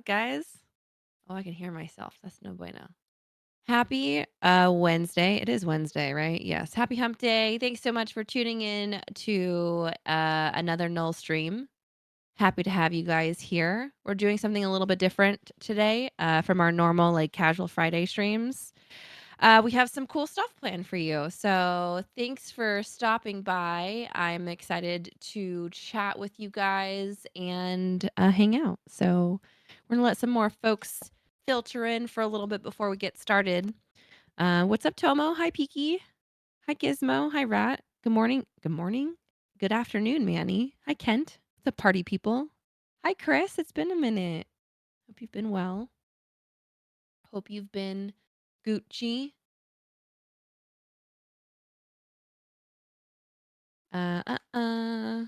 guys? Oh, I can hear myself. That's no bueno. Happy Wednesday. It is Wednesday, right? Yes. Happy hump day. Thanks so much for tuning in to another Null stream. Happy to have you guys here. We're doing something a little bit different today from our normal, like casual Friday streams. We have some cool stuff planned for you. So thanks for stopping by. I'm excited to chat with you guys and hang out. So we're going to let some more folks filter in for a little bit before we get started. What's up, Tomo? Hi, Peaky. Hi, Gizmo. Hi, Rat. Good morning. Good morning. Good afternoon, Manny. Hi, Kent. What's up, party people? Hi, Chris. It's been a minute. Hope you've been well. Hope you've been Gucci. Uh, uh, uh.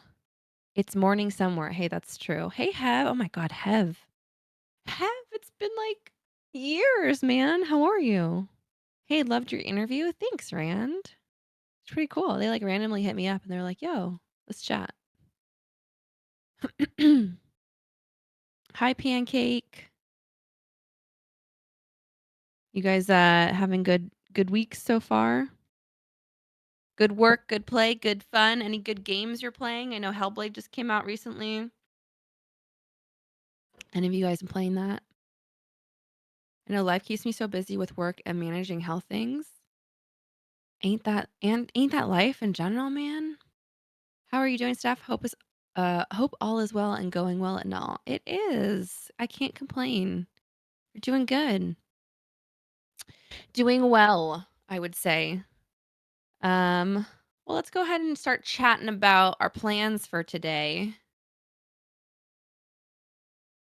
It's morning somewhere. Hey, that's true. Hey, Hev. Oh my God, Hev. Hev, it's been like years, man. How are you? Hey, loved your interview. Thanks, Rand. It's pretty cool. They like randomly hit me up and they're like, yo, let's chat. Hi, Pancake. You guys having good weeks so far? Good work, good play, good fun. Any good games you're playing? I know Hellblade just came out recently. Any of you guys been playing that? I know life keeps me so busy with work and managing health things. Ain't that life in general, man? How are you doing, Steph? Hope all is well and going well and all. It is. I can't complain. You're doing good. Doing well, I would say. Well, let's go ahead and start chatting about our plans for today.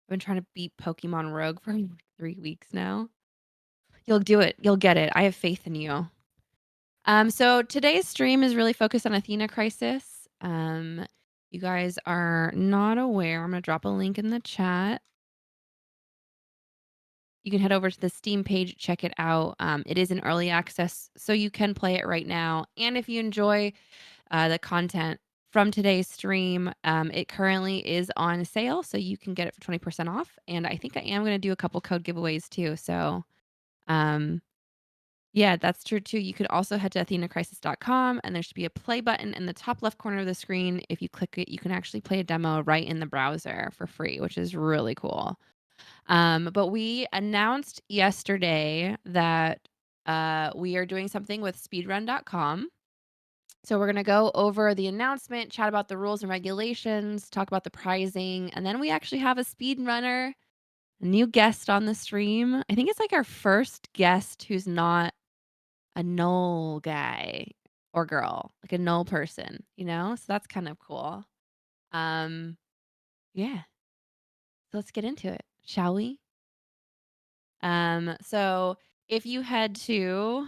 I've been trying to beat Pokemon Rogue for 3 weeks now. You'll do it. You'll get it. I have faith in you. So today's stream is really focused on Athena Crisis. You guys are not aware. I'm gonna drop a link in the chat. You can head over to the Steam page, check it out. It is in early access, so you can play it right now. And if you enjoy the content from today's stream, it currently is on sale, so you can get it for 20% off. And I think I am gonna do a couple code giveaways too. So yeah, that's true too. You could also head to athenacrisis.com and there should be a play button in the top left corner of the screen. If you click it, you can actually play a demo right in the browser for free, which is really cool. But we announced yesterday that we are doing something with speedrun.com. So we're going to go over the announcement, chat about the rules and regulations, talk about the pricing, and then we actually have a speedrunner, a new guest on the stream. I think it's like our first guest who's not a Null guy or girl, like a Null person, you know? So that's kind of cool. Yeah. So let's get into it, shall we? So if you head to,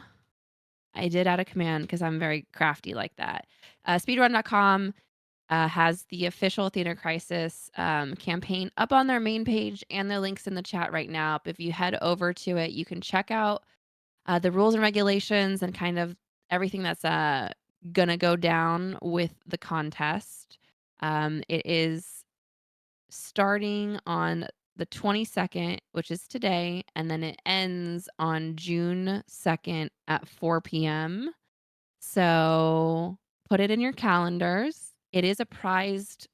I did add a command because I'm very crafty like that. Speedrun.com has the official Athena Crisis campaign up on their main page and the links in the chat right now. But if you head over to it, you can check out the rules and regulations and kind of everything that's gonna go down with the contest. It is starting on the 22nd, which is today, and then it ends on June 2nd at 4 p.m. So put it in your calendars. It is a prized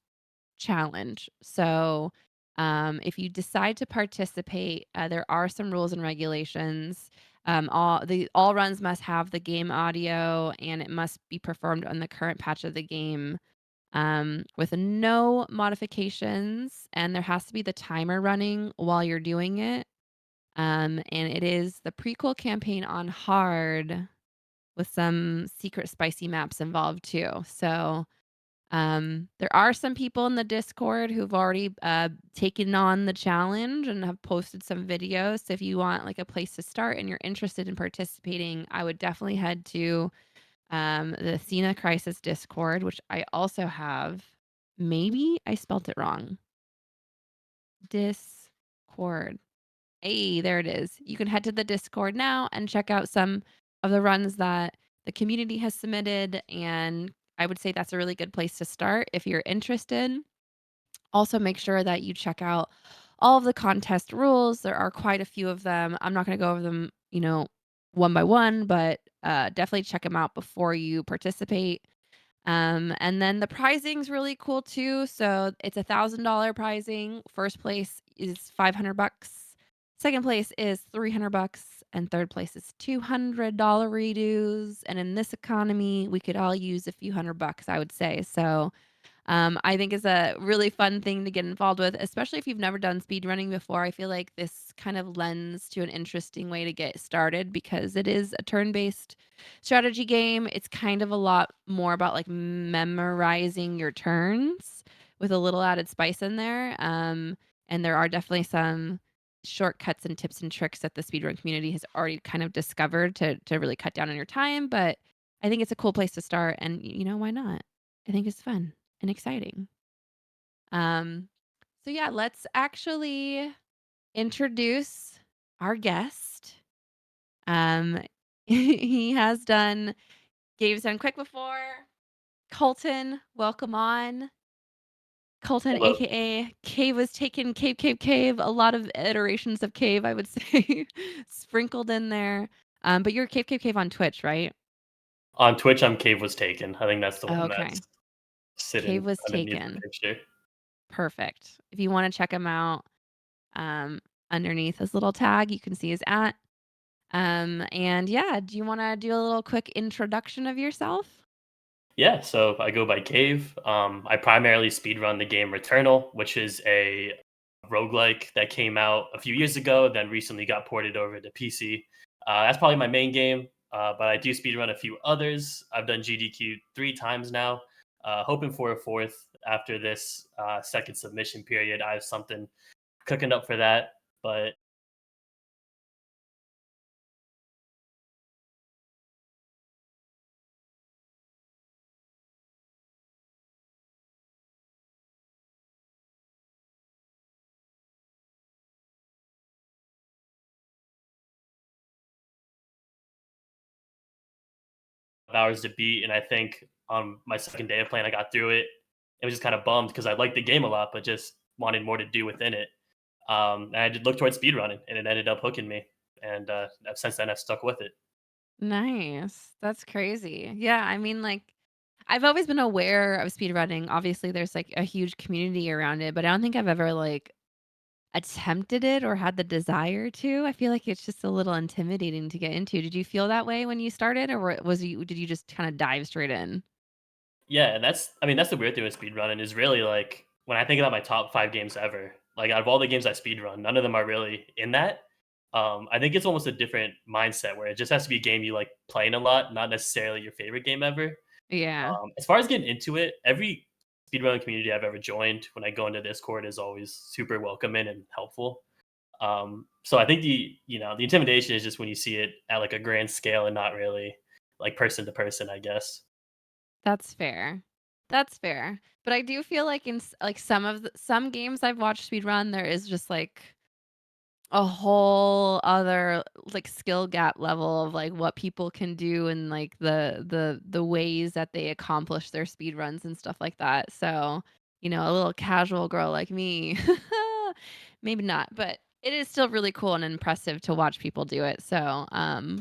challenge. So if you decide to participate, there are some rules and regulations. All runs must have the game audio and it must be performed on the current patch of the game with no modifications, and there has to be the timer running while you're doing it. And it is the prequel campaign on hard with some secret spicy maps involved too. So there are some people in the Discord who've already taken on the challenge and have posted some videos. So if you want like a place to start and you're interested in participating, I would definitely head to the Athena Crisis Discord, which I also have. Maybe I spelt it wrong. Discord. Hey, there it is. You can head to the Discord now and check out some of the runs that the community has submitted. And I would say that's a really good place to start if you're interested. Also, make sure that you check out all of the contest rules. There are quite a few of them. I'm not gonna go over them, one by one, but, definitely check them out before you participate. And then the pricing's really cool too. So it's $1,000 pricing. First place is $500. Second place is $300, and third place is $200 redos. And in this economy, we could all use a few $100, I would say. So I think is a really fun thing to get involved with, especially if you've never done speedrunning before. I feel like this kind of lends to an interesting way to get started because it is a turn-based strategy game. It's kind of a lot more about like memorizing your turns with a little added spice in there. And there are definitely some shortcuts and tips and tricks that the speedrun community has already kind of discovered to really cut down on your time. But I think it's a cool place to start, and why not? I think it's fun and exciting. Um, so yeah, let's actually introduce our guest. Um, he has done Gabe's done quick before. Colton, welcome on. Colton, Hello. aka Cave was taken Cave, Cave, Cave. A lot of iterations of Cave, I would say, sprinkled in there. But you're Cave, Cave, Cave on Twitch, right? On Twitch, I'm Cave Was Taken. I think that's the one Okay. that's sitting Cave was underneath the taken. picture. Perfect. If you want to check him out, um, underneath his little tag, you can see his at. And yeah, do you want to do a little quick introduction of yourself? Yeah, so I go by Cave. I primarily speedrun the game Returnal, which is a roguelike that came out a few years ago, then recently got ported over to PC. That's probably my main game, but I do speedrun a few others. I've done GDQ 3 times now, hoping for a fourth after this second submission period. I have something cooking up for that, but hours to beat, and I think on my second day of playing, I got through it. It was just kind of bummed because I liked the game a lot, but just wanted more to do within it. And I did look towards speedrunning, and it ended up hooking me. And since then, I've stuck with it. Nice. That's crazy. Yeah, I mean, like, I've always been aware of speedrunning. Obviously, there's like a huge community around it, but I don't think I've ever like attempted it or had the desire to. I feel like it's just a little intimidating to get into. Did you feel that way when you started, or did you just kind of dive straight in? Yeah, and that's the weird thing with speedrunning is really like when I think about my top 5 games ever, like out of all the games I speedrun, none of them are really in that. I think it's almost a different mindset where it just has to be a game you like playing a lot, not necessarily your favorite game ever. Yeah, As far as getting into it, every speedrunning community I've ever joined, when I go into Discord, is always super welcoming and helpful. So I think the intimidation is just when you see it at like a grand scale and not really like person to person, I guess. that's fair. That's fair. But I do feel like like some games I've watched speedrun, there is just like a whole other, like, skill gap level of, like, what people can do and, like, the ways that they accomplish their speed runs and stuff like that. So, a little casual girl like me, maybe not, but it is still really cool and impressive to watch people do it. So,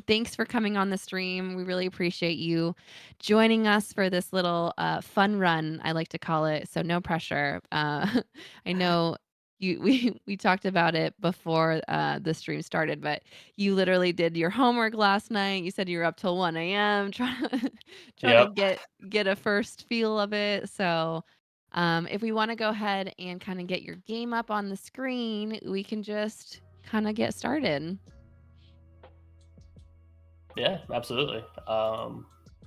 thanks for coming on the stream. We really appreciate you joining us for this little, fun run, I like to call it, so no pressure. I know you we talked about it before, the stream started, but you literally did your homework last night. You said you were up till 1 a.m. trying trying to Yep. get a first feel of it. So, if we wanna go ahead and kinda get your game up on the screen, we can just kinda get started. Yeah, absolutely. I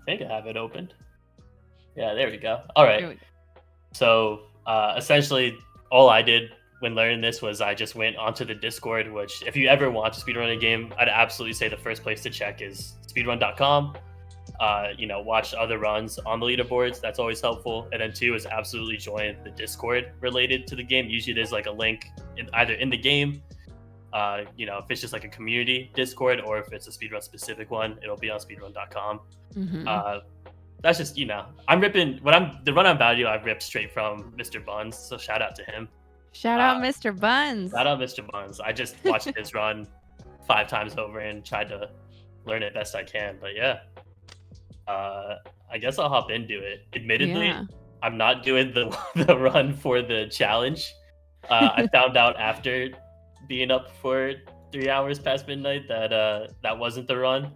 think I have it opened. Yeah, there we go. All right. There we go. So essentially, all I did when learning this was I just went onto the Discord. Which, if you ever want to speedrun a game, I'd absolutely say the first place to check is speedrun.com. Watch other runs on the leaderboards. That's always helpful. And then two is absolutely join the Discord related to the game. Usually, there's like a link either in the game. If it's just like a community Discord or if it's a speedrun specific one, it'll be on speedrun.com. Mhm. Uh, that's just I'm ripping when I'm the run I'm about to do. I've ripped straight from Mr. Buns, so shout out to him. Shout out Mr. Buns. Shout out Mr. Buns. I just watched his run 5 times over and tried to learn it best I can. But yeah, I guess I'll hop into it. Admittedly, Yeah. I'm not doing the the run for the challenge. I found out after being up for 3 hours past midnight that that wasn't the run.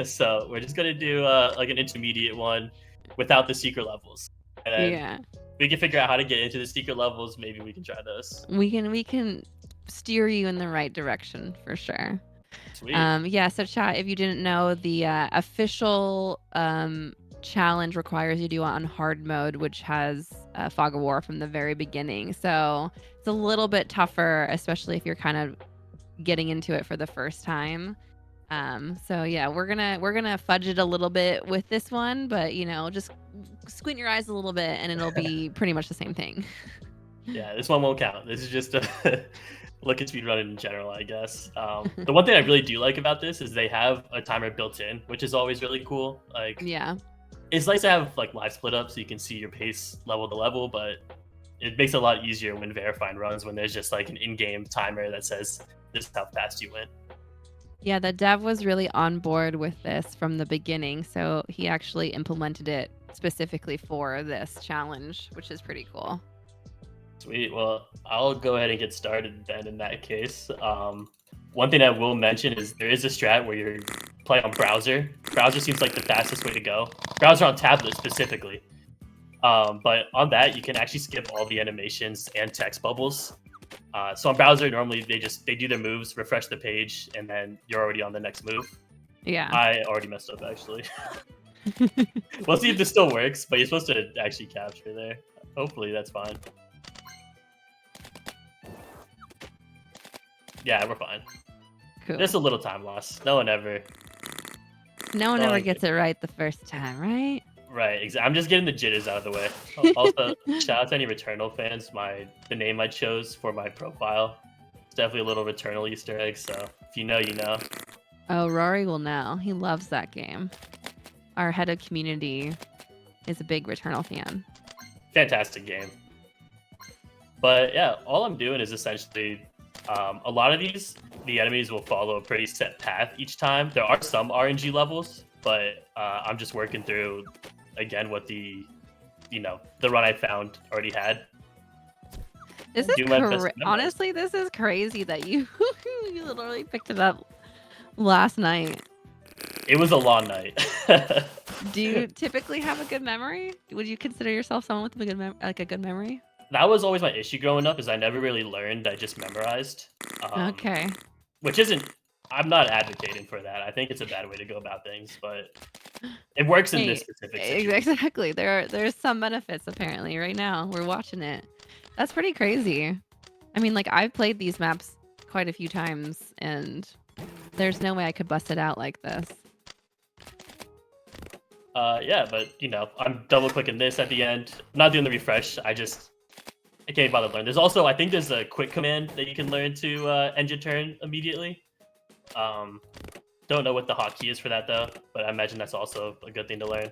So we're just gonna do like an intermediate one without the secret levels, and then Yeah. we can figure out how to get into the secret levels. Maybe we can try those. We can steer you in the right direction for sure. Sweet. Yeah, so chat, if you didn't know, the official challenge requires you to do it on hard mode, which has Fog of War from the very beginning. So it's a little bit tougher, especially if you're kind of getting into it for the first time. So yeah, we're gonna fudge it a little bit with this one, but just squint your eyes a little bit and it'll be pretty much the same thing. Yeah, this one won't count. This is just a look at speedrunning in general, I guess. The one thing I really do like about this is they have a timer built in, which is always really cool. Like, Yeah. it's nice to have like live split up so you can see your pace level to level, but it makes it a lot easier when verifying runs when there's just like an in-game timer that says this is how fast you went. Yeah, the dev was really on board with this from the beginning, so he actually implemented it specifically for this challenge, which is pretty cool. Sweet. Well, I'll go ahead and get started then in that case. One thing I will mention is there is a strat where you're playing on browser. Browser seems like the fastest way to go. Browser on tablet specifically. But on that, you can actually skip all the animations and text bubbles. So on browser, normally they do their moves, refresh the page, and then you're already on the next move. Yeah. I already messed up actually. We'll see if this still works, but you're supposed to actually capture there. Hopefully that's fine. Yeah, we're fine. Cool. Just a little time loss. No one ever gets it right the first time, right? Right, I'm just getting the jitters out of the way. Also, shout out to any Returnal fans. The name I chose for my profile, it's definitely a little Returnal Easter egg. So if you know, you know. Oh, Rory will know. He loves that game. Our head of community is a big Returnal fan. Fantastic game. But yeah, all I'm doing is essentially a lot of the enemies will follow a pretty set path each time. There are some RNG levels, but I'm just working through again what the run I found already had. This is honestly, this is crazy that you you literally picked it up last night. It was a long night. Do you typically have a good memory? Would you consider yourself someone with a good memory? That was always my issue growing up, is I never really learned. I just memorized. Okay. Which isn't. I'm not advocating for that. I think it's a bad way to go about things, but it works in this specific situation. Exactly. There's some benefits apparently right now. We're watching it. That's pretty crazy. I mean, like, I've played these maps quite a few times and there's no way I could bust it out like this. Yeah, but I'm double clicking this at the end. I'm not doing the refresh. I can't bother to learn. There's also, I think there's a quick command that you can learn to end your turn immediately. Don't know what the hotkey is for that though, but I imagine that's also a good thing to learn.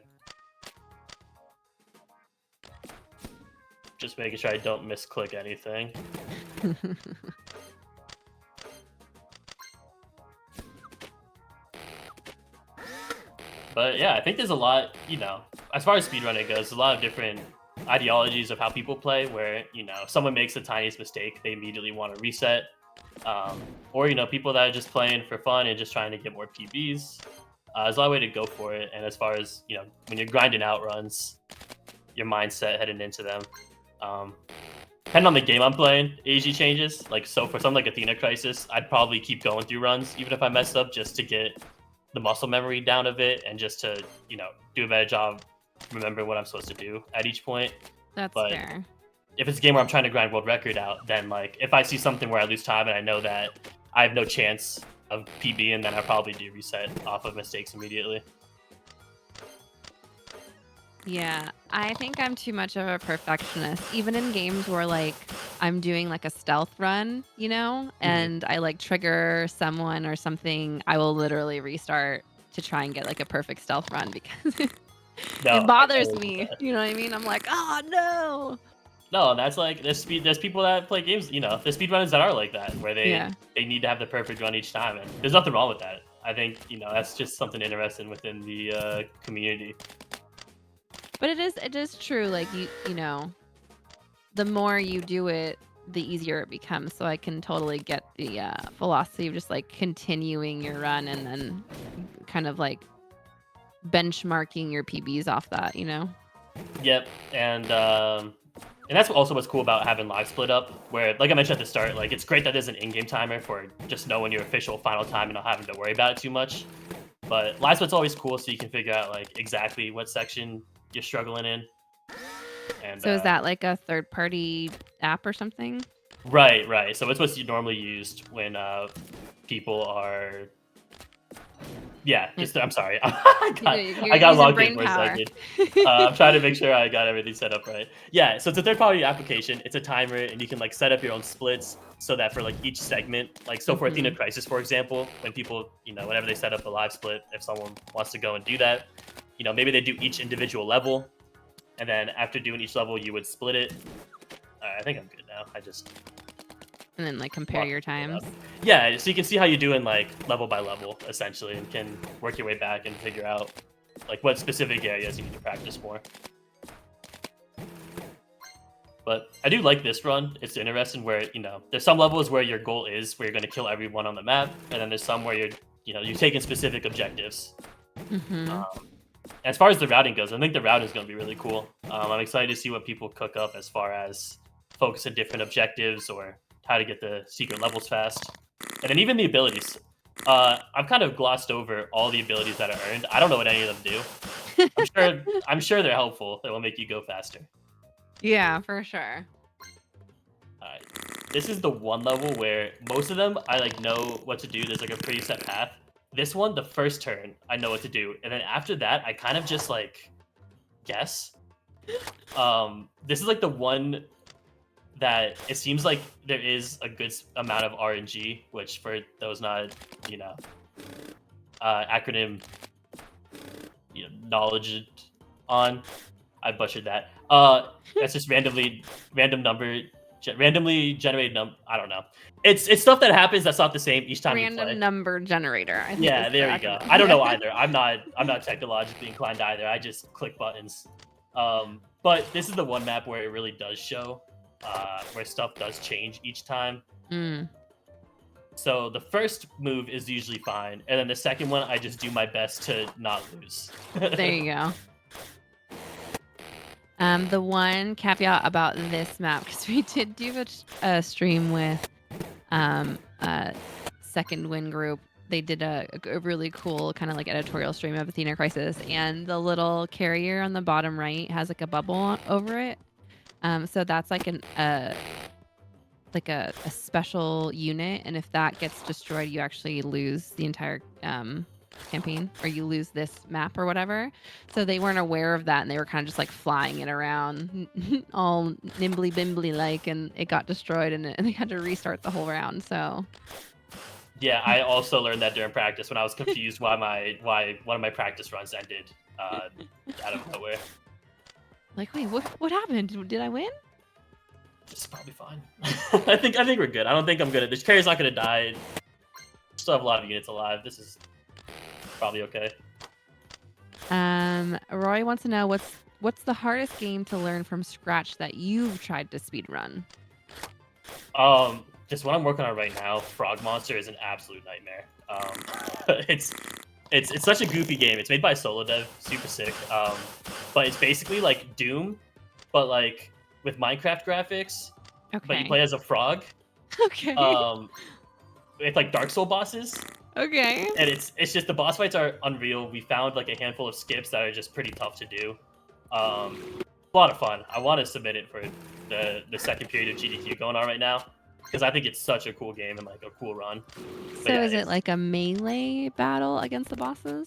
Just making sure I don't misclick anything. But yeah, I think there's a lot, as far as speedrunning goes, a lot of different ideologies of how people play where, if someone makes the tiniest mistake, they immediately want to reset. Or, people that are just playing for fun and just trying to get more PBs. There's a lot of way to go for it. And as far as, when you're grinding out runs, your mindset heading into them. Depending on the game I'm playing, AG changes. Like, so for something like Athena Crisis, I'd probably keep going through runs, even if I messed up, just to get the muscle memory down of it and just to, do a better job remembering what I'm supposed to do at each point. That's fair. If it's a game where I'm trying to grind world record out, then like if I see something where I lose time and I know that I have no chance of PBing, then I probably do reset off of mistakes immediately. Yeah, I think I'm too much of a perfectionist, even in games where like I'm doing like a stealth run, and I like trigger someone or something, I will literally restart to try and get like a perfect stealth run because it bothers me. You know what I mean? I'm like, oh no. No, that's like there's people that play games, you know, there's speedrunners that are like that, where Yeah. they need to have the perfect run each time, and there's nothing wrong with that. I think, you know, that's just something interesting within the community. But it is true, like, you know, the more you do it, the easier it becomes, so I can totally get the, philosophy of just, like, continuing your run and then kind of, like, benchmarking your PBs off that, you know? Yep, and that's also what's cool about having live split up, where, like I mentioned at the start, like it's great that there's an in-game timer for just knowing your official final time and not having to worry about it too much. But live split's always cool, so you can figure out like exactly what section you're struggling in. And So is that like a third party app or something? right, right. So it's what's normally used when people are. Yeah, Mm, just I'm sorry. you're I got using logged in brain for a power. second. I'm trying to make sure I got everything set up right. Yeah, so it's a third-party application. It's a timer, and you can like set up your own splits so that for like each segment, like so for Athena Mhm. Crisis, for example, when people, you know, whenever they set up a live split, if someone wants to go and do that, you know, maybe they do each individual level, and then after doing each level, you would split it. I think I'm good now. I just And then, like, compare locked your it up. times. Yeah, so you can see how you're doing like level by level, essentially, and can work your way back and figure out like what specific areas you need to practice more. But I do like this run. It's interesting where, you know, there's some levels where your goal is where you're going to kill everyone on the map, and then there's some where you're, you know, you're taking specific objectives. Mhm. Um, as far as the routing goes, I think the routing is going to be really cool. I'm excited to see what people cook up as far as focusing different objectives or how to get the secret levels fast, and then even the abilities. I've kind of glossed over all the abilities that are earned. I don't know what any of them do. I'm sure they're helpful. They will make you go faster. Yeah, for sure. Alright. This is the one level where most of them I like know what to do. There's like a pretty set path. This one, the first turn, I know what to do. And then after that, I kind of just like guess. This is like the one that it seems like there is a good amount of RNG, which for those not, you know, acronym, you know, knowledge on, I butchered that. That's just random number, randomly generated I don't know. It's stuff that happens that's not the same each time you Random play. number generator, I think is Yeah, the there you go. acronym. I don't Yeah. know either. I'm not technologically inclined either. I just click buttons. But this is the one map where it really does show, where stuff does change each time. Mm, So the first move is usually fine, and then the second one I just do my best to not lose. there you go. The one caveat about this map, because we did do a stream with a Second Wind group. They did a really cool kind of like editorial stream of Athena Crisis, and the little carrier on the bottom right has like a bubble over it. So that's like like a special unit, and if that gets destroyed, you actually lose the entire campaign, or you lose this map or whatever. So they weren't aware of that, and they were kind of just like flying it around all nimbly bimbly like, and it got destroyed, and they had to restart the whole round. So Yeah, I also learned that during practice when I was confused why one of my practice runs ended out of nowhere. like, wait, what happened? Did I win? This is probably fine. I think we're good. I don't think I'm gonna. This carrier's not gonna die. Still have a lot of units alive. This is probably okay. Roy wants to know what's the hardest game to learn from scratch that you've tried to speed run? Just what I'm working on right now, Frog Monster is an absolute nightmare. It's it's such a goofy game. It's made by Solo Dev, super sick. But it's basically like Doom, but like with Minecraft graphics. But you Okay. play as a frog. Okay. Um, with like Dark Soul bosses, Okay. and it's just the boss fights are unreal. We found like a handful of skips that are just pretty tough to do. A lot of fun. I want to submit it for the second period of GDQ going on right now because I think it's such a cool game and like a cool run. But So yeah, is it like a melee battle against the bosses?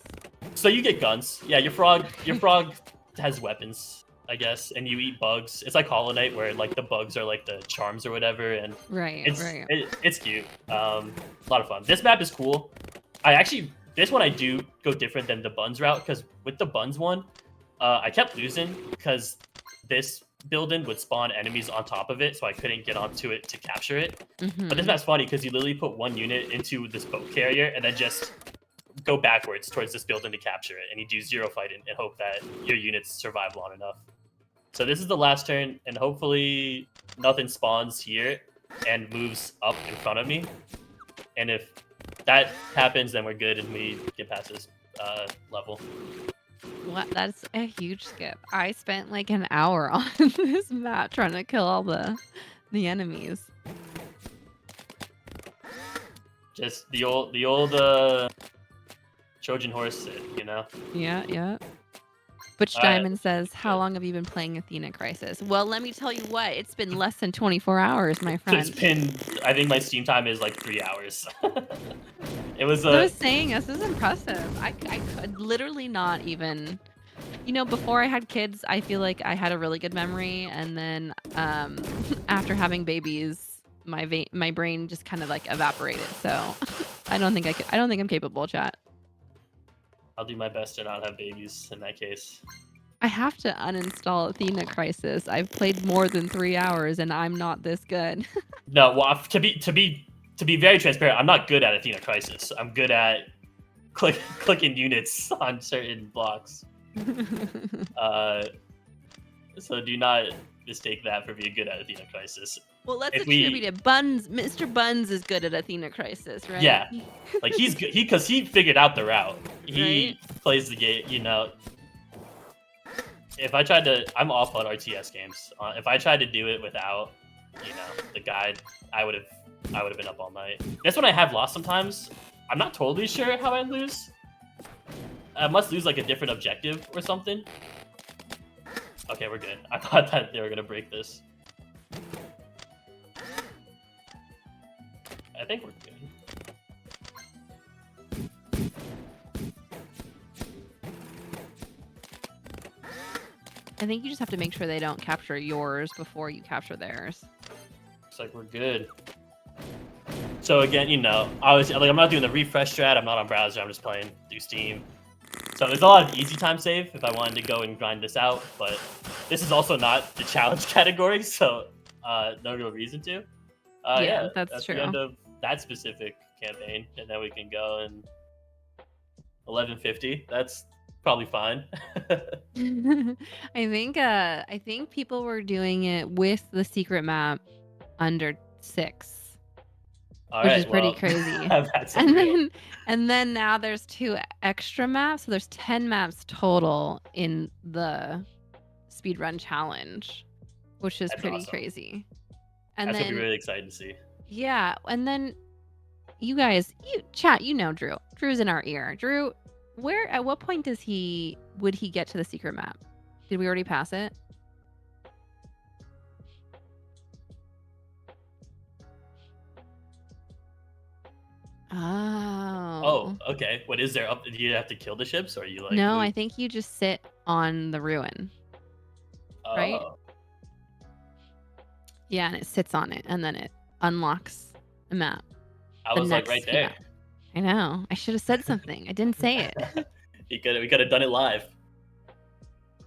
so you get guns. Yeah, your frog has weapons, I guess, and you eat bugs. It's like Hollow Knight where like the bugs are like the charms or whatever, and Right, right. it's cute. A lot of fun. This map is cool. I actually this one I do go different than the buns route because with the buns one, I kept losing because this building would spawn enemies on top of it, so I couldn't get onto it to capture it. But this Mhm. map's funny because you literally put one unit into this boat carrier and then just go backwards towards this building to capture it, and you do 0 fighting and hope that your units survive long enough. So this is the last turn, and hopefully nothing spawns here and moves up in front of me. And if that happens, then we're good and we get past this level. What? That's a huge skip. I spent like an hour on this map trying to kill all the enemies. Just the old Trojan horse, you know. Yeah, yeah. Butch All right, Diamond says, "How long have you been playing Athena Crisis?" Well, let me tell you what. It's been less than 24 hours, my it's friend. been. I think my Steam time is like 3 hours. It was I a. was saying, this is impressive. I could literally not even. Before I had kids, I feel like I had a really good memory, and then after having babies, my brain just kind of like evaporated. So I don't think I could. I don't think I'm capable, chat. I'll do my best to not have babies in that case. I have to uninstall Athena Crisis. I've played more than 3 hours, and I'm not this good. No, well, to be very transparent, I'm not good at Athena Crisis. I'm good at clicking units on certain blocks. So do not mistake that for being good at Athena Crisis. Well, let's If attribute we, it. Mr. Buns is good at Athena Crisis, right? yeah, like he's good, because he figured out the route. Right? He plays the game, you know. If I tried to, I'm awful at RTS games. If I tried to do it without, the guide, I would have been up all night. That's when I have lost sometimes. I'm not totally sure how I lose. I must lose like a different objective or something. Okay, we're good. I thought that they were gonna break this. I think we're good. I think you just have to make sure they don't capture yours before you capture theirs. Looks like we're good. So again, I'm not doing the refresh strat. I'm not on browser. I'm just playing through Steam. So there's a lot of easy time save if I wanted to go and grind this out, but this is also not the challenge category, so no real reason to. Yeah, that's the true. end of that specific campaign, and then we can go and 11:50. That's probably fine. I think people were doing it with the secret map under 6. All Which is right, pretty well, crazy. that's And unreal. then now there's 2 extra maps, so there's 10 maps total in the speedrun challenge, which is That's pretty awesome. crazy. And That's gonna be then really exciting to see. yeah, and then you guys, chat, Drew. Drew's in our ear. Drew, at what point would he get to the secret map? Did we already pass it? Oh, Oh. okay. What is there up? Do you have to kill the ships, or are you like No, move? I think you just sit on the ruin, right? Oh, Yeah, and it sits on it, and then it unlocks a map, I the was like next right ski there. map. I know. I should have said something. I didn't say it. We could have done it live.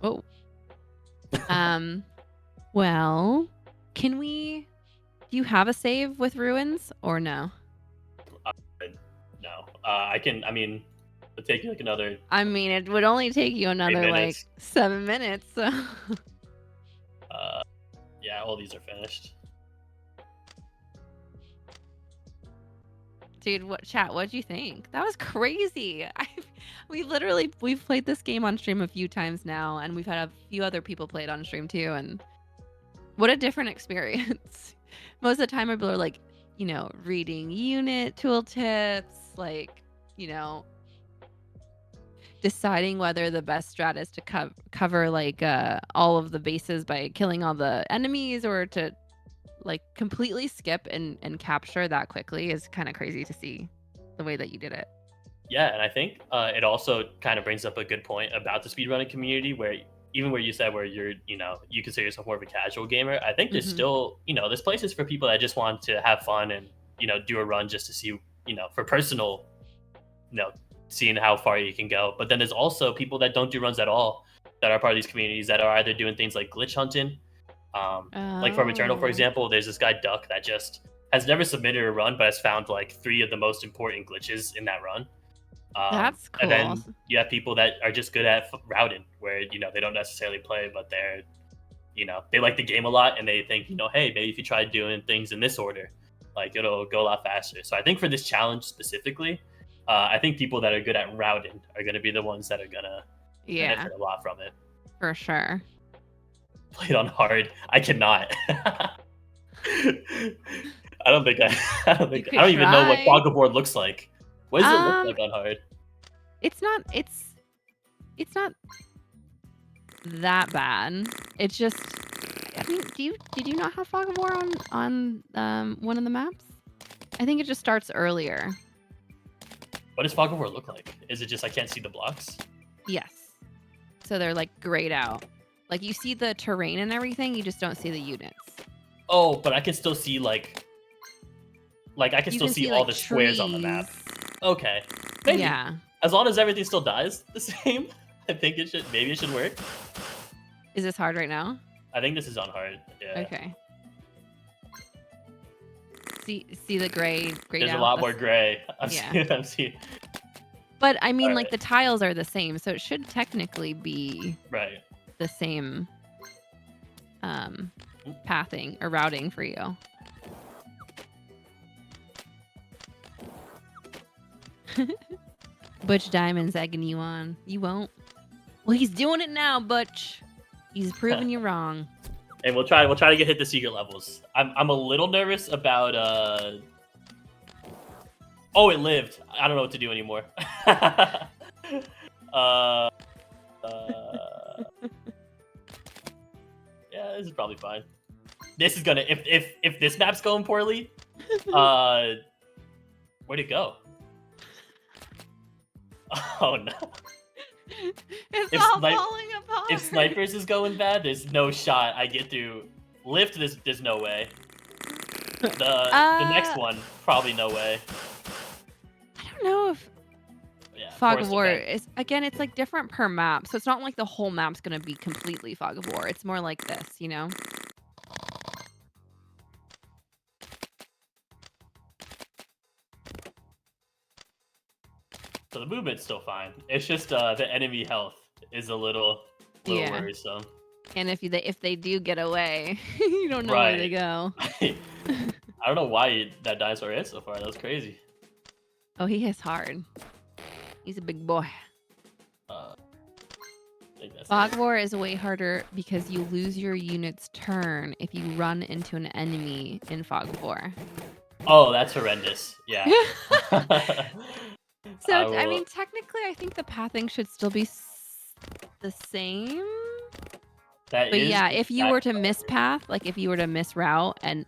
Oh. Well, can we do you have a save with ruins or no? No, I can. I mean, it'll take you like another I mean, it would only take you 8 another like minutes. 7 minutes. So Yeah, all these are finished. dude, what'd you think? That was crazy. We've played this game on stream a few times now, and we've had a few other people play it on stream too, and what a different experience. Most of the time people are like, reading unit tooltips, like, deciding whether the best strat is to cover like all of the bases by killing all the enemies, or to like completely skip and capture that quickly is kind of crazy to see the way that you did it. Yeah, and I think it also kind of brings up a good point about the speedrunning community, where even where you said where you consider yourself more of a casual gamer. I think there's Hmm. still, there's places for people that just want to have fun and do a run just to see, for personal, you know, seeing how far you can go. But then there's also people that don't do runs at all that are part of these communities that are either doing things like glitch hunting, Like for Returnal, for Oh, example, there's this guy Duck that just has never submitted a run, but has found like 3 of the most important glitches in that run. that's And cool. then you have people that are just good at routing, where they don't necessarily play, but they like the game a lot, and they think hey, maybe if you try doing things in this order, like it'll go a lot faster. So I think for this challenge specifically, I think people that are good at routing are going to be the ones that are going to Yeah, benefit a lot from it. for sure. Play it on hard. I cannot. I don't think You I could don't even know what try. Fog of War looks like. What does it look Um, like on hard? it's not that bad. It's just, I mean, did you not have Fog of War on one of the maps? I think it just starts earlier. What does Fog of War look like? Is it just I can't see the blocks? Yes. So they're like grayed out. Like you see the terrain and everything, you just don't see the units. Oh, but I can still see like I can You still can see see all like the squares on the trees. map. Okay, maybe Yeah. as long as everything still dies the same, I think maybe it should work. Is this hard right now? I think this is on hard. Yeah. Okay. See the grayed There's a out? lot more gray. Yeah. I'm seeing. But I mean, All like right. the tiles are the same, so it should technically be Right. the same pathing or routing for you. Butch Diamond's egging you on. You won't. Well, he's doing it now, Butch. He's proving you wrong. And we'll try to hit the secret levels. I'm a little nervous about Oh, it lived. I don't know what to do anymore. uh, yeah, this is probably fine. This is gonna if this map's going poorly, where'd it go? Oh no! It's If all snipe- falling apart. If snipers is going bad, there's no shot I get through. Lift, there's no way. The next one, probably no way. I don't know if Yeah, Fog of Forest War Event. is, again, it's like different per map, so it's not like the whole map's gonna be completely Fog of War. It's more like this, you know? So the movement's still fine. It's just the enemy health is a little Yeah. worrisome. And if they do get away, you don't know where they Right. go. I don't know why that dinosaur hit so far. That was crazy. Oh, he hits hard. He's a big boy. I think that's Fog it. of War is way harder because you lose your unit's turn if you run into an enemy in Fog of War. Oh, that's horrendous. Yeah. So, I mean, technically, I think the pathing should still be the same. That But is yeah, if you were to exactly- miss path, like if you were to miss route and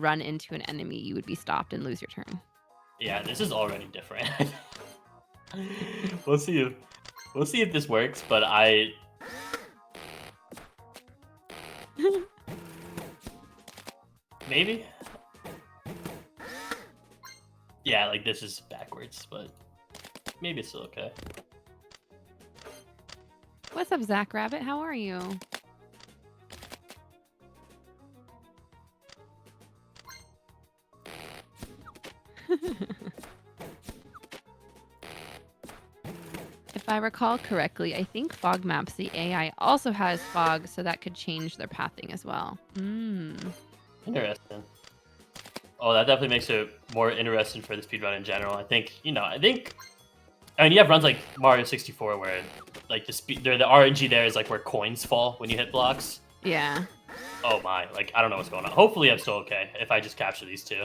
run into an enemy, you would be stopped and lose your turn. Yeah, this is already different. We'll see if this works, but maybe. Yeah, like this is backwards, but maybe it's still okay. What's up, Zach Rabbit? How are you? If I recall correctly, I think Fog Maps, the AI also has fog, so that could change their pathing as well. Interesting. Oh, that definitely makes it more interesting for the speedrun in general. I think you have runs like Mario 64 where like the RNG there is like where coins fall when you hit blocks. Yeah. Oh my, like I don't know what's going on. Hopefully I'm still okay if I just capture these two.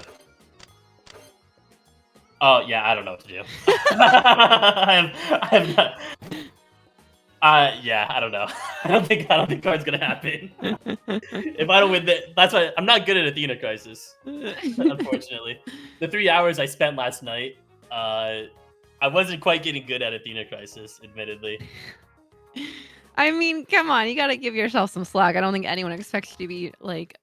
Oh yeah, I don't know what to do. I have not. Yeah, I don't know. I don't think card's gonna happen. If I don't win that's why I'm not good at Athena Crisis. Unfortunately, the 3 hours I spent last night, I wasn't quite getting good at Athena Crisis, admittedly. I mean, come on, you gotta give yourself some slack. I don't think anyone expects you to be like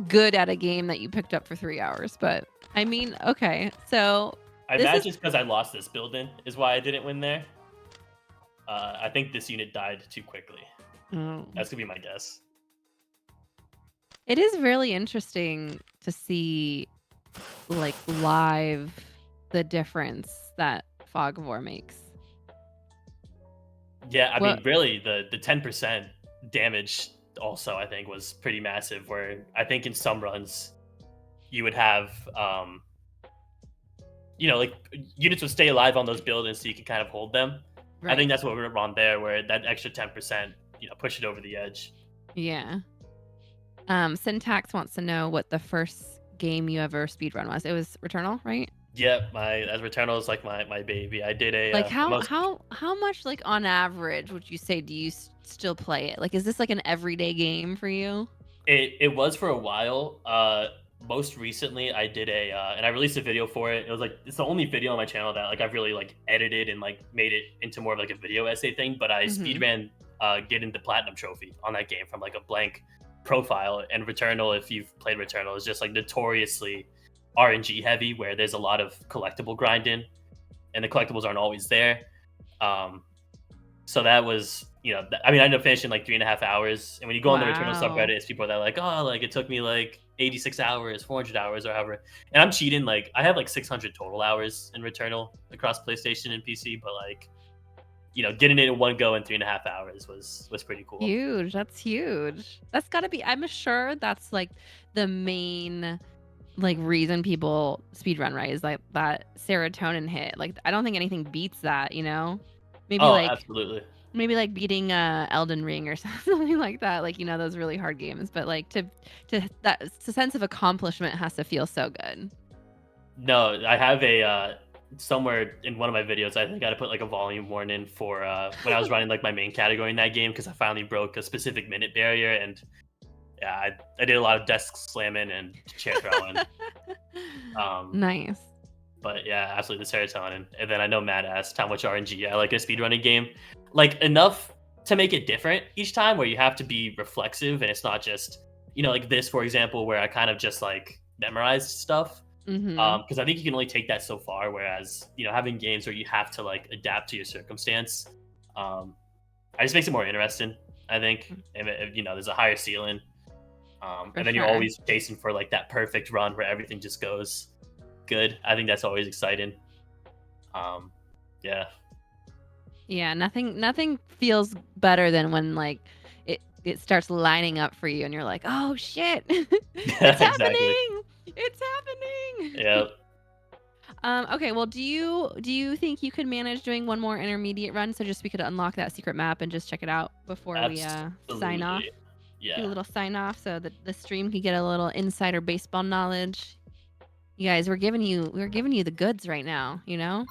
good at a game that you picked up for 3 hours, but I mean, okay, so I imagine it's because I lost this building is why I didn't win there. I think this unit died too quickly. Oh. That's gonna be my guess. It is really interesting to see, like, live the difference that fog of war makes. Yeah, I What mean, really, the 10% damage also I think was pretty massive. Where I think in some runs you would have, like units would stay alive on those buildings, so you can kind of hold them. I think Right. that's what we were on there, where that extra 10%, push it over the edge. Yeah. Syntax wants to know what the first game you ever speedrun was. It was Returnal, right? Yeah, my as Returnal is like my baby. I did a Like, the how most. how how much, like, on average would you say do you still play it? Like, is this like an everyday game for you? It was for a while. Most recently, I did and I released a video for it. It was like it's the only video on my channel that like I've really like edited and like made it into more of like a video essay thing. But I Mhm. speedran getting the platinum trophy on that game from like a blank profile. And Returnal, if you've played Returnal, is just like notoriously RNG heavy, where there's a lot of collectible grinding, and the collectibles aren't always there. Um, So that was, I mean, I ended up finishing like 3.5 hours. And when you go on the Returnal subreddit, Wow. it's people that are like, oh, like it took me like 86 hours, 400 hours, or however. And I'm cheating. Like I have like 600 total hours in Returnal across PlayStation and PC. But like, getting it in one go in 3.5 hours was pretty cool. Huge. That's huge. That's gotta be I'm sure that's, like, the main, like, reason people speedrun, right? Is, like, that serotonin hit. Like, I don't think anything beats that, you know? Maybe, Oh, like absolutely. maybe, like, beating, Elden Ring or something like that, like, those really hard games, but, like, to that sense of accomplishment has to feel so good. No, I have a somewhere in one of my videos. I think I had to put like a volume warning for when I was running like my main category in that game because I finally broke a specific minute barrier. And yeah, I did a lot of desk slamming and chair throwing. Um, Nice. but yeah, absolutely the serotonin. And then I know Matt asked how much RNG I like in a speedrunning game. Like enough to make it different each time, where you have to be reflexive and it's not just, like this, for example, where I kind of just like memorized stuff. Mhm. Because I think you can only take that so far. Whereas, having games where you have to like adapt to your circumstance, um, I just makes it more interesting, I think. Mm, And, there's a higher ceiling. for And then you're sure. always chasing for like that perfect run where everything just goes good. I think that's always exciting. Um, yeah, Yeah, nothing feels better than when, like, it starts lining up for you and you're like, "Oh, shit. It's yeah, exactly. happening. It's happening." Yeah, Okay, well, do you think you could manage doing one more intermediate run so just we could unlock that secret map and just check it out before we, sign off? absolutely. Do a Yeah. little sign off so that the stream can get a little insider baseball knowledge. You guys, we're giving you the goods right now, you know?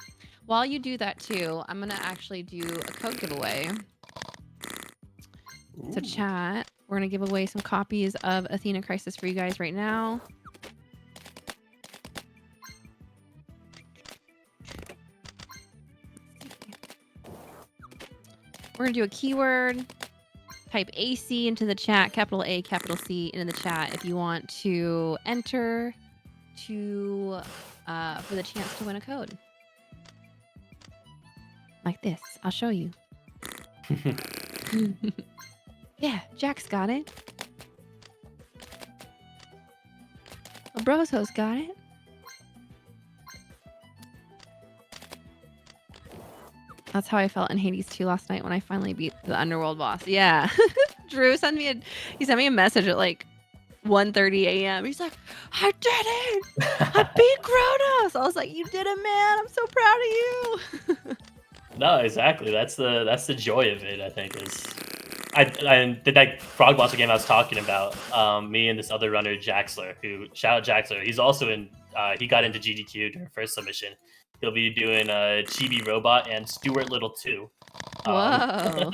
While you do that too, I'm gonna actually do a code giveaway. So Ooh. chat, we're gonna give away some copies of Athena Crisis for you guys right now. We're gonna do a keyword. Type AC into the chat, capital A, capital C into the chat if you want to enter to for the chance to win a code. Like this. I'll show you. Yeah, Jack's got it. Brozo's got it. That's how I felt in Hades 2 last night when I finally beat the underworld boss. Yeah. Drew sent me a message at like 1:30 a.m. He's like, I did it! I beat Kronos! I was like, you did it, man. I'm so proud of you. No, exactly. That's the joy of it. I think is I did that frog monster game I was talking about. Me and this other runner Jaxler, who shout out Jaxler. He's also in. He got into GDQ during first submission. He'll be doing Chibi Robot and Stuart Little 2. Um, Whoa.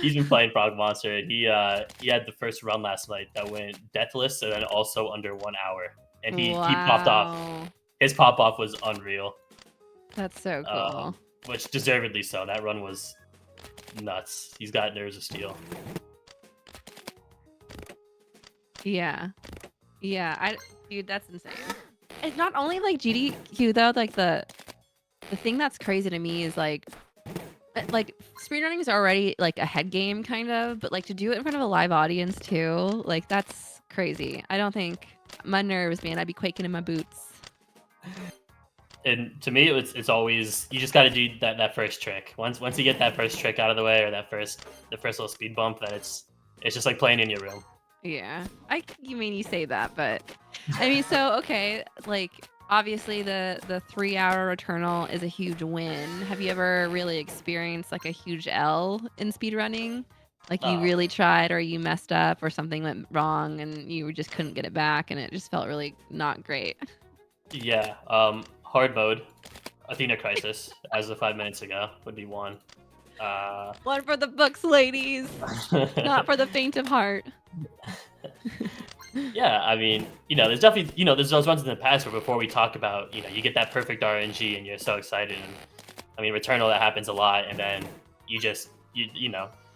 he's been playing Frog Monster, and he had the first run last night that went deathless, and then also under 1 hour. And he popped off. Wow. His pop off was unreal, That's so cool. which deservedly so. That run was nuts. He's got nerves of steel. Yeah. Yeah. Dude, that's insane. It's not only like GDQ though, like the thing that's crazy to me is like speedrunning is already like a head game kind of, but like to do it in front of a live audience too, like that's crazy. I don't think my nerves, man. I'd be quaking in my boots. And to me, it's always you just got to do that first trick. Once you get that first trick out of the way, or the first little speed bump, then it's just like playing in your room. Yeah. You mean you say that, but I mean, so okay, like obviously the 3-hour returnal is a huge win. Have you ever really experienced like a huge L in speedrunning? Like you Oh really tried or you messed up or something went wrong and you just couldn't get it back and it just felt really not great. yeah, hard mode, Athena Crisis, as of 5 minutes ago, would be one. Uh, One for the books, ladies. Not for the faint of heart. yeah, I mean, there's definitely, there's those ones in the past where before we talk about, you get that perfect RNG and you're so excited. And I mean, Returnal, that happens a lot. And then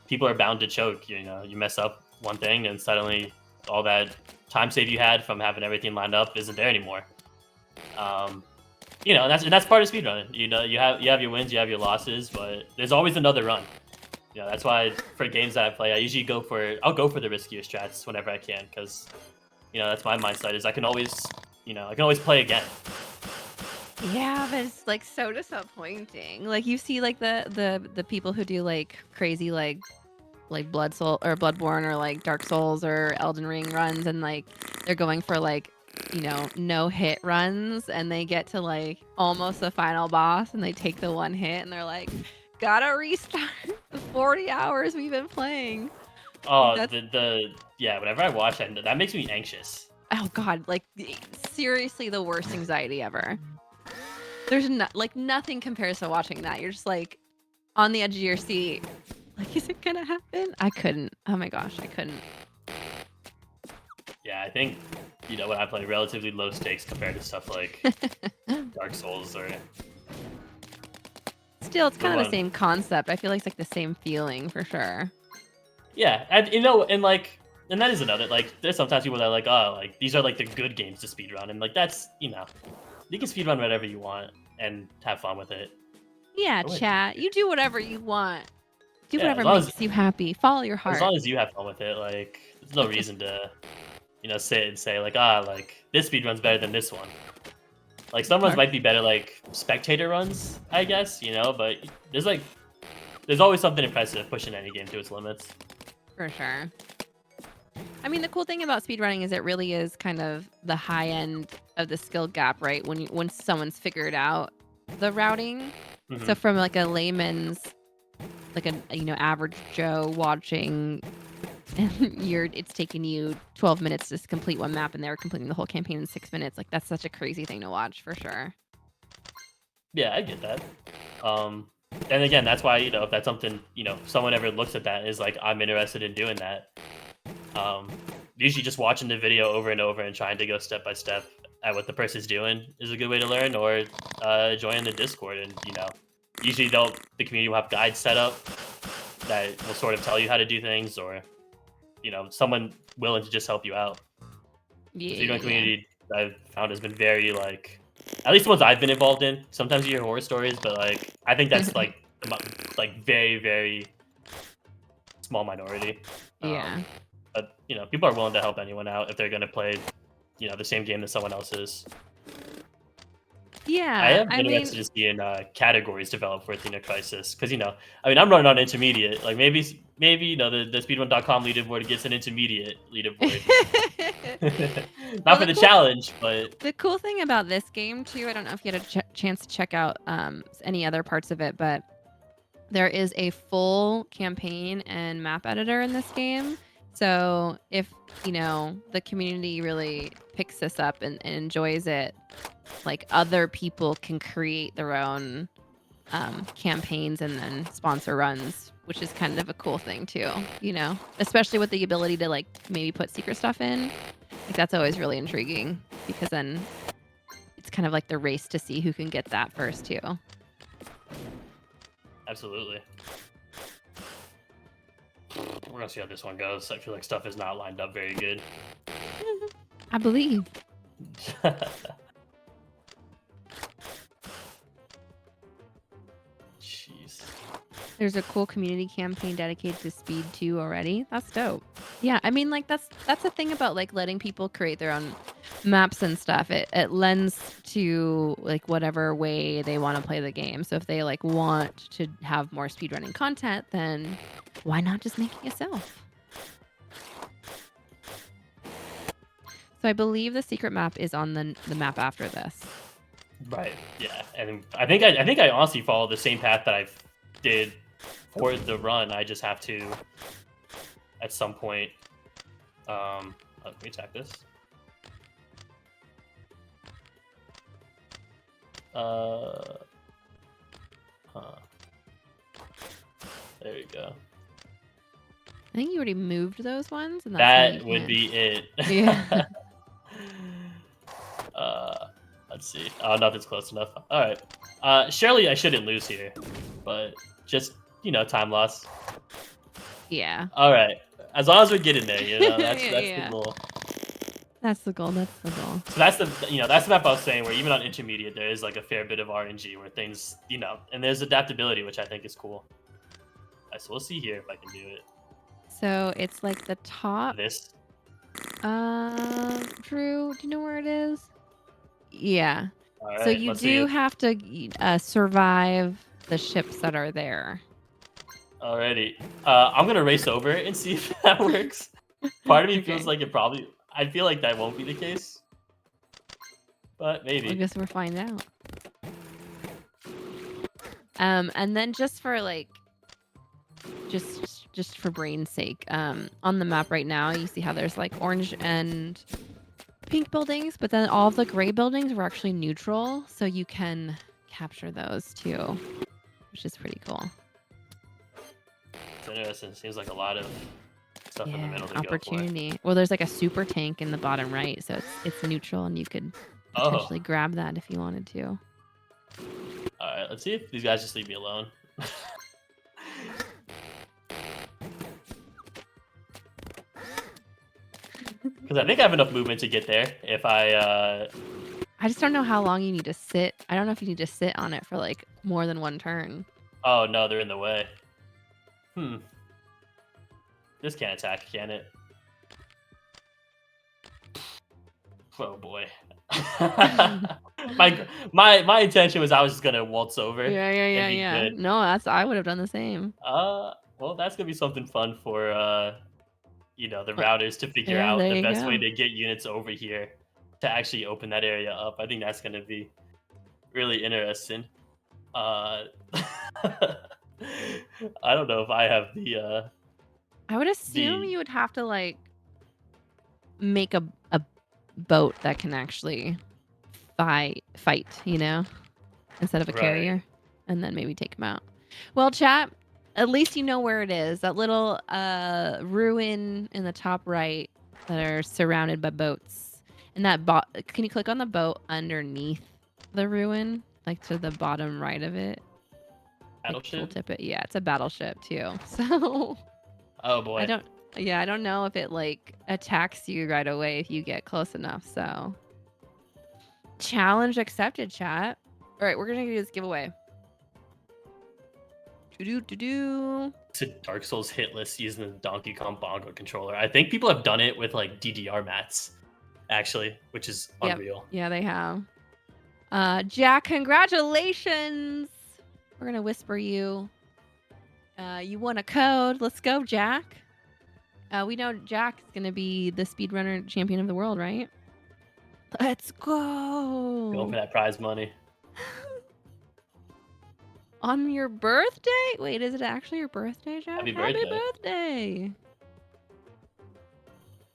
people are bound to choke. You mess up one thing and suddenly all that time save you had from having everything lined up isn't there anymore. And that's part of speedrunning. You have your wins, you have your losses, but there's always another run. That's why for games that I play, I'll go for the riskier strats whenever I can, because that's my mindset is I can always play again. Yeah, but it's like so disappointing. Like you see like the people who do like crazy like Blood Soul or Bloodborne or like Dark Souls or Elden Ring runs and like they're going for like no hit runs and they get to like almost the final boss and they take the one hit and they're like gotta restart the 40 hours we've been playing. Like Oh, that's yeah. Whenever I watch that makes me anxious. oh god, like seriously the worst anxiety ever. There's like nothing compares to watching that. You're just like on the edge of your seat. Like, is it gonna happen? I couldn't. Oh my gosh, I couldn't. Yeah, I think when I play relatively low stakes compared to stuff like Dark Souls or Still, it's the kind of the one. same concept. I feel like it's like the same feeling for sure. Yeah, and that is another, like, there's sometimes people that are like, oh, like these are like the good games to speedrun, and like that's you can speedrun whatever you want and have fun with it. Yeah, Oh, wait. chat. You do whatever you want. Do Yeah, whatever makes you happy. Follow your heart. as you have fun with it, like there's no reason to sit and say like like this speedrun's better than this one. Like some runs Sure. might be better, like spectator runs, I guess, but there's always something impressive pushing any game to its limits. For sure. I mean, the cool thing about speedrunning is it really is kind of the high end of the skill gap, right? When someone's figured out the routing. So Hmm. from like a layman's, like a average Joe watching, and it's taking you 12 minutes to complete one map, and they're completing the whole campaign in 6 minutes. Like that's such a crazy thing to watch for sure. Yeah, I get that. And again, that's why if that's something someone ever looks at that and is like, I'm interested in doing that. Um, Usually just watching the video over and over and trying to go step by step at what the person's doing is a good way to learn, or join the Discord, and usually the community will have guides set up that will sort of tell you how to do things, or someone willing to just help you out. The Yeah, speedrun yeah. community I've found has been very, like, at least the ones I've been involved in. Sometimes you hear horror stories, but like I think that's like very very small minority. Yeah. But people are willing to help anyone out if they're going to play the same game that someone else is. I Yeah. am I mean, interested to see in categories developed for Athena Crisis, because I mean I'm running on intermediate. Like maybe the speedrun.com leaderboard gets an intermediate leaderboard. well, Not for the the cool challenge, but the cool thing about this game too, I don't know if you had a chance to check out any other parts of it, but there is a full campaign and map editor in this game. So if, the community really picks this up and enjoys it, like other people can create their own campaigns and then sponsor runs, which is kind of a cool thing too, especially with the ability to like maybe put secret stuff in. Like that's always really intriguing because then it's kind of like the race to see who can get that first too. absolutely. We're gonna see how this one goes. I feel like stuff is not lined up very good. I believe. Jeez. There's a cool community campaign dedicated to Speed 2 already. That's dope. Yeah, I mean, like, that's the thing about, like, letting people create their own maps and stuff. It lends to, like, whatever way they wanna play the game. So if they, like, want to have more speedrunning content, then why not just make it yourself? So I believe the secret map is on the map after this. Right. Yeah. And I think I honestly follow the same path that I did for the run. I just have to at some point. Let me check this. Uh, huh. There you go. I think you already moved those ones, and that's why you That would can't. be it. Yeah. uh, let's see. Oh, nothing's close enough. All right. Surely I shouldn't lose here, but just time loss. Yeah. All right. As long as we get in there, that's Yeah, that's the yeah. goal. That's the goal, that's the goal. So that's the map I was saying where even on intermediate there is like a fair bit of RNG where things and there's adaptability which I think is cool. So we'll see here if I can do it. So it's like the top. This. Drew, do you know where it is? Yeah. All So right. you Let's see do it. have to survive the ships that are there. Alrighty. I'm gonna race over it and see if that works. Part of me feels Okay. like it probably. I feel like that won't be the case, but I maybe. guess we'll find out. And then just for like just for brain's sake, on the map right now, you see how there's like orange and pink buildings, but then all of the gray buildings were actually neutral, so you can capture those too, which is pretty cool. It's interesting. Seems like a lot of stuff in the Yeah, middle to go for. opportunity. Well, there's like a super tank in the bottom right, so it's neutral, and you could Oh. potentially grab that if you wanted to. All right. Let's see if these guys just leave me alone. Because I think I have enough movement to get there. If I. I just don't know how long you need to sit. I don't know if you need to sit on it for like more than one turn. Oh no, they're in the way. This can't attack, can it? Oh boy. my intention was I was just gonna waltz over Yeah, yeah, and yeah, be yeah. good. No, I would have done the same. Well, that's gonna be something fun for the Uh, routers to figure Yeah, out there the you best way go. to get units over here to actually open that area up. I think that's gonna be really interesting. Uh, I don't know if I have I would assume the you would have to like make a boat that can actually fight, instead of a right. carrier, and then maybe take them out. Well, chat, at least you know where it is. That little ruin in the top right that are surrounded by boats. And that can you click on the boat underneath the ruin, like to the bottom right of it? Like Battleship. tooltip it. Yeah, it's a battleship too. So Oh I boy. don't yeah, I don't know if it like attacks you right away if you get close enough. So challenge accepted, chat. All right, we're gonna do this giveaway. Do. To Dark Souls hit list using the Donkey Kong Bongo controller. I think people have done it with like DDR mats, actually, which is Yep. unreal. Yeah, they have. Jack, congratulations. We're gonna whisper you. You won a code. Let's go, Jack. We know Jack is gonna be the speedrunner champion of the world, right? Let's Going go. for that prize money. On your birthday? Wait, is it actually your birthday, Jack? Happy Happy birthday.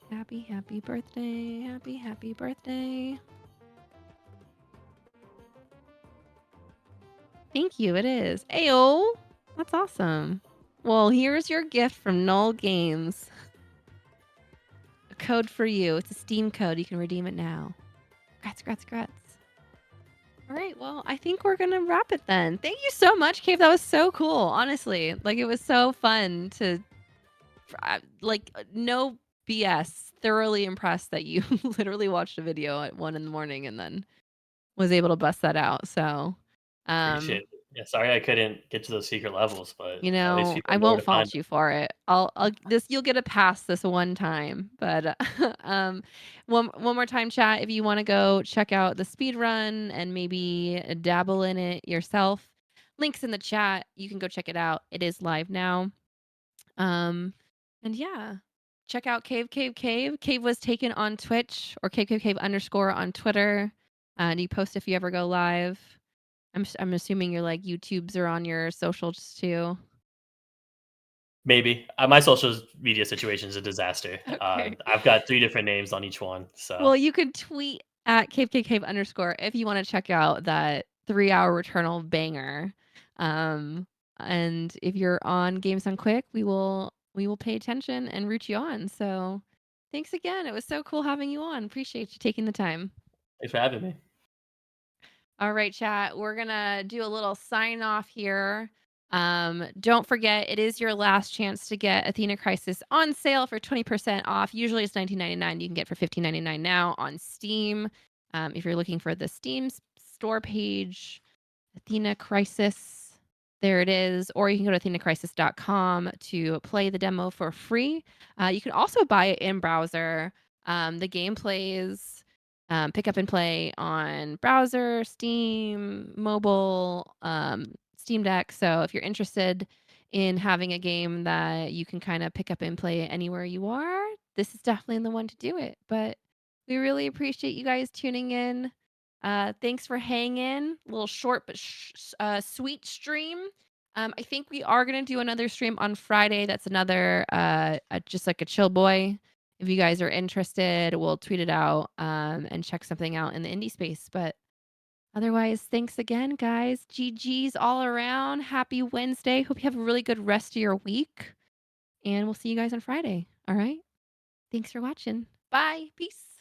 birthday. Happy birthday. Happy birthday. Thank you. It is. Ayo. That's awesome. Well, here's your gift from Null Games. A code for you. It's a Steam code. You can redeem it now. Grats. All right. Well, I think we're going to wrap it then. Thank you so much, Cave. That was so cool. Honestly, like it was so fun to no BS. Thoroughly impressed that you literally watched a video at 1 in the morning and then was able to bust that out. So, Appreciate um, it. Yeah, sorry I couldn't get to those secret levels, but You at least know, people I know where won't to find fault them. you for it. I'll this you'll get a pass this one time, but, one more time, chat, if you wanna go check out the speed run and maybe dabble in it yourself, links in the chat, you can go check it out. It is live now. Um, and yeah, check out Cave Cave Cave. Cave was taken on Twitch or Cave Cave Cave underscore on Twitter, and you post if you ever go live. I'm assuming your, like, YouTubes are on your socials too. Maybe. My social media situation is a disaster. Okay. I've got 3 different names on each one, so Well, you could tweet at cave underscore if you wanna check out that 3-hour Returnal banger. Um, and if you're on Games Done Quick, we will pay attention and root you on. So, thanks again. It was so cool having you on. Appreciate you taking the time. thanks for having me. All right, chat. We're gonna do a little sign off here. Don't forget, it is your last chance to get Athena Crisis on sale for 20% off. Usually it's 19.99. You can get for 15.99 now on Steam. If you're looking for the Steam store page, Athena Crisis. There it is. Or you can go to athenacrisis.com to play the demo for free. You can also buy it in browser. The game plays pick up and play on browser, Steam, mobile, Steam Deck. So if you're interested in having a game that you can kind of pick up and play anywhere you are, this is definitely the one to do it. But we really appreciate you guys tuning in. Thanks for hanging. A little short but sweet stream. I think we are gonna do another stream on Friday. That's another just like a chill boy. If you guys are interested, we'll tweet it out and check something out in the indie space. But otherwise, thanks again, guys. GG's all around. Happy Wednesday. Hope you have a really good rest of your week. And we'll see you guys on Friday. All right. Thanks for watching. Bye. Peace.